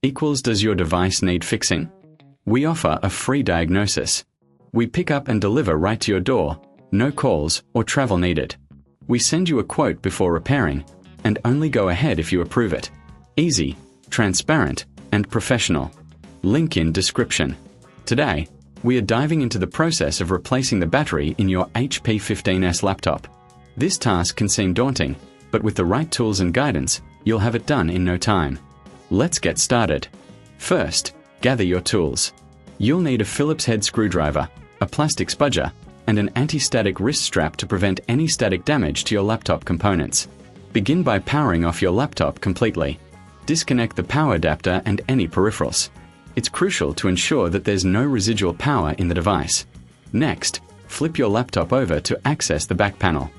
equals does your device need fixing? We offer a free diagnosis. We pick up and deliver right to your door, no calls or travel needed. We send you a quote before repairing, and only go ahead if you approve it. Easy, transparent, and professional. Link in description. Today, we are diving into the process of replacing the battery in your HP 15s laptop. This task can seem daunting, but with the right tools and guidance, you'll have it done in no time. Let's get started. First, gather your tools. You'll need a Phillips head screwdriver, a plastic spudger, and an anti-static wrist strap to prevent any static damage to your laptop components. Begin by powering off your laptop completely. Disconnect the power adapter and any peripherals. It's crucial to ensure that there's no residual power in the device. Next, flip your laptop over to access the back panel.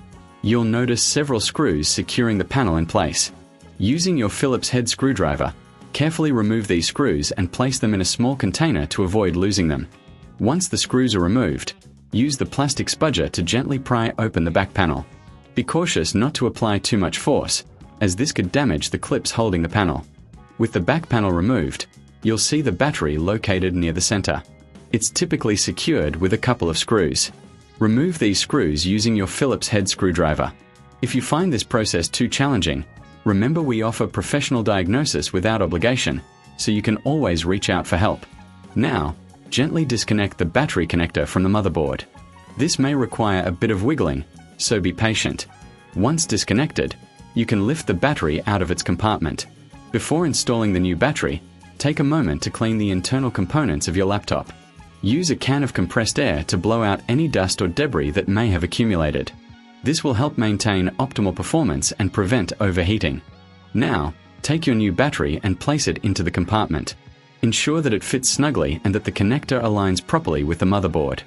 You'll notice several screws securing the panel in place. Using your Phillips head screwdriver, carefully remove these screws and place them in a small container to avoid losing them. Once the screws are removed, use the plastic spudger to gently pry open the back panel. Be cautious not to apply too much force, as this could damage the clips holding the panel. With the back panel removed, you'll see the battery located near the center. It's typically secured with a couple of screws. Remove these screws using your Phillips head screwdriver. If you find this process too challenging, remember we offer professional diagnosis without obligation, so you can always reach out for help. Now, gently disconnect the battery connector from the motherboard. This may require a bit of wiggling, so be patient. Once disconnected, you can lift the battery out of its compartment. Before installing the new battery, take a moment to clean the internal components of your laptop. Use a can of compressed air to blow out any dust or debris that may have accumulated. This will help maintain optimal performance and prevent overheating. Now, take your new battery and place it into the compartment. Ensure that it fits snugly and that the connector aligns properly with the motherboard.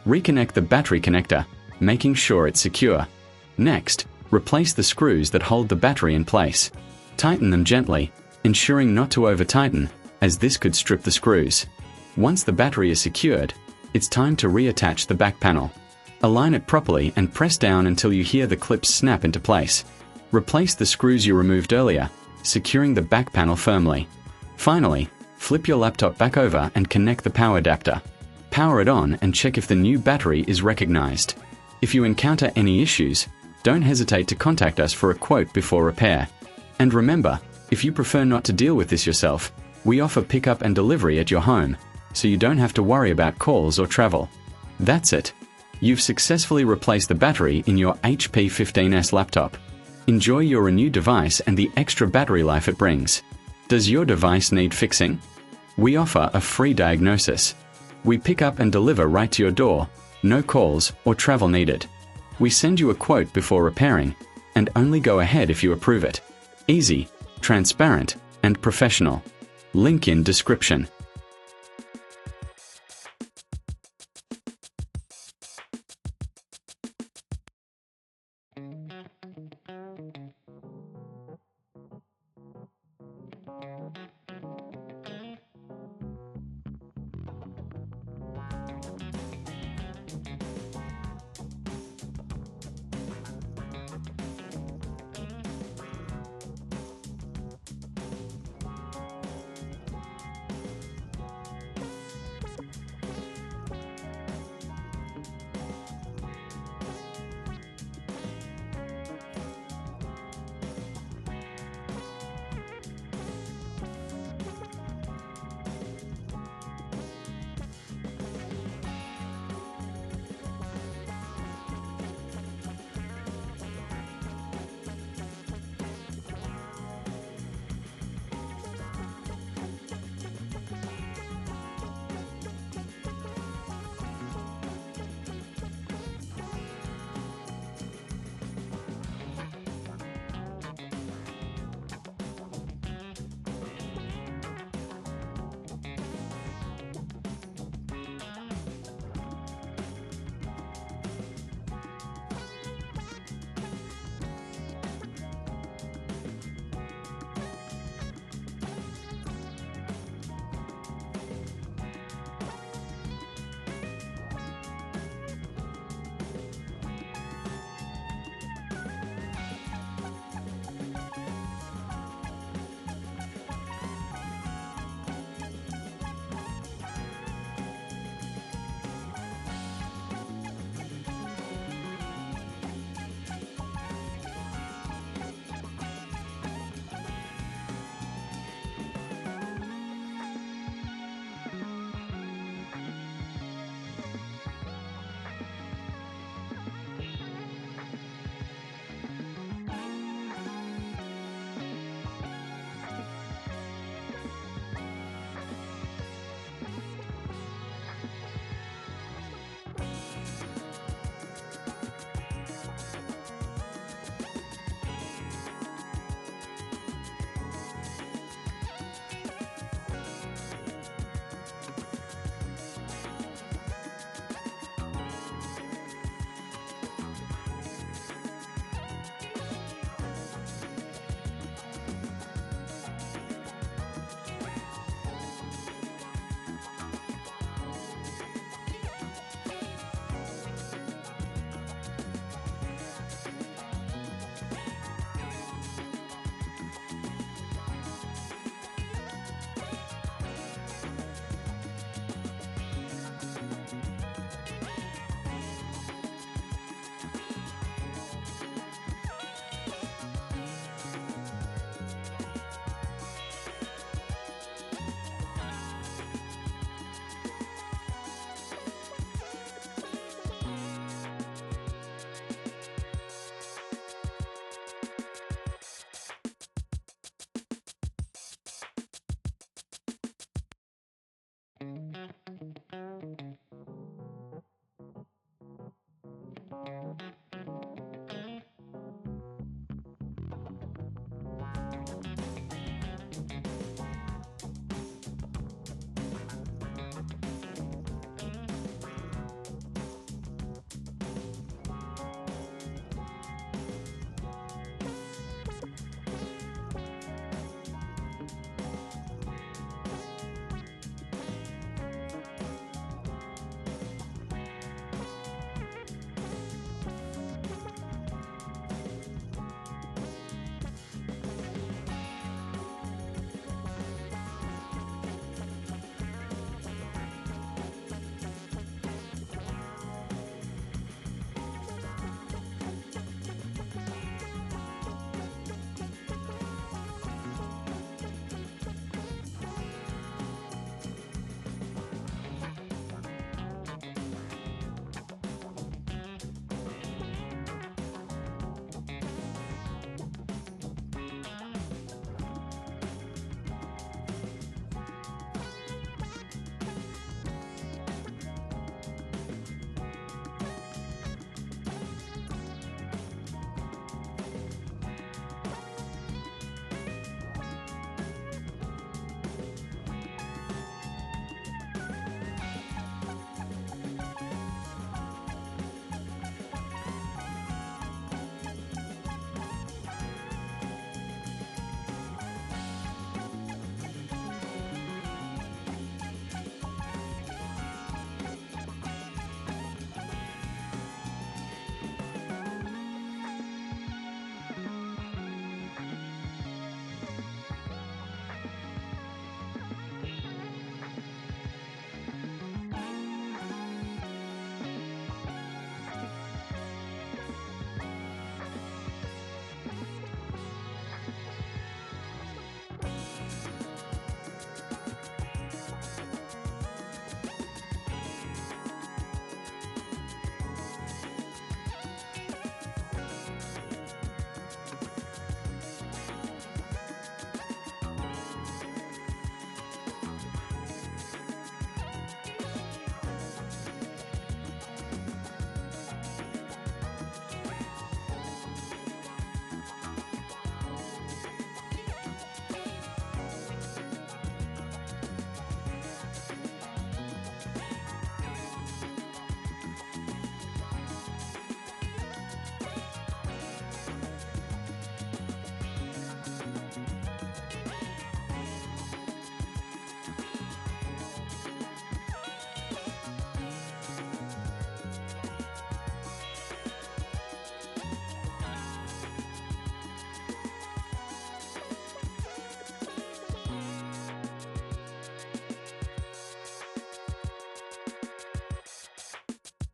Reconnect the battery connector, making sure it's secure. Next, replace the screws that hold the battery in place. Tighten them gently, ensuring not to over-tighten, as this could strip the screws. Once the battery is secured, it's time to reattach the back panel. Align it properly and press down until you hear the clips snap into place. Replace the screws you removed earlier, securing the back panel firmly. Finally, flip your laptop back over and connect the power adapter. Power it on and check if the new battery is recognized. If you encounter any issues, don't hesitate to contact us for a quote before repair. And remember, if you prefer not to deal with this yourself, we offer pickup and delivery at your home, so you don't have to worry about calls or travel. That's it. You've successfully replaced the battery in your HP 15s laptop. Enjoy your new device and the extra battery life it brings. Does your device need fixing? We offer a free diagnosis. We pick up and deliver right to your door, no calls or travel needed. We send you a quote before repairing, and only go ahead if you approve it. Easy, transparent, and professional. Link in description.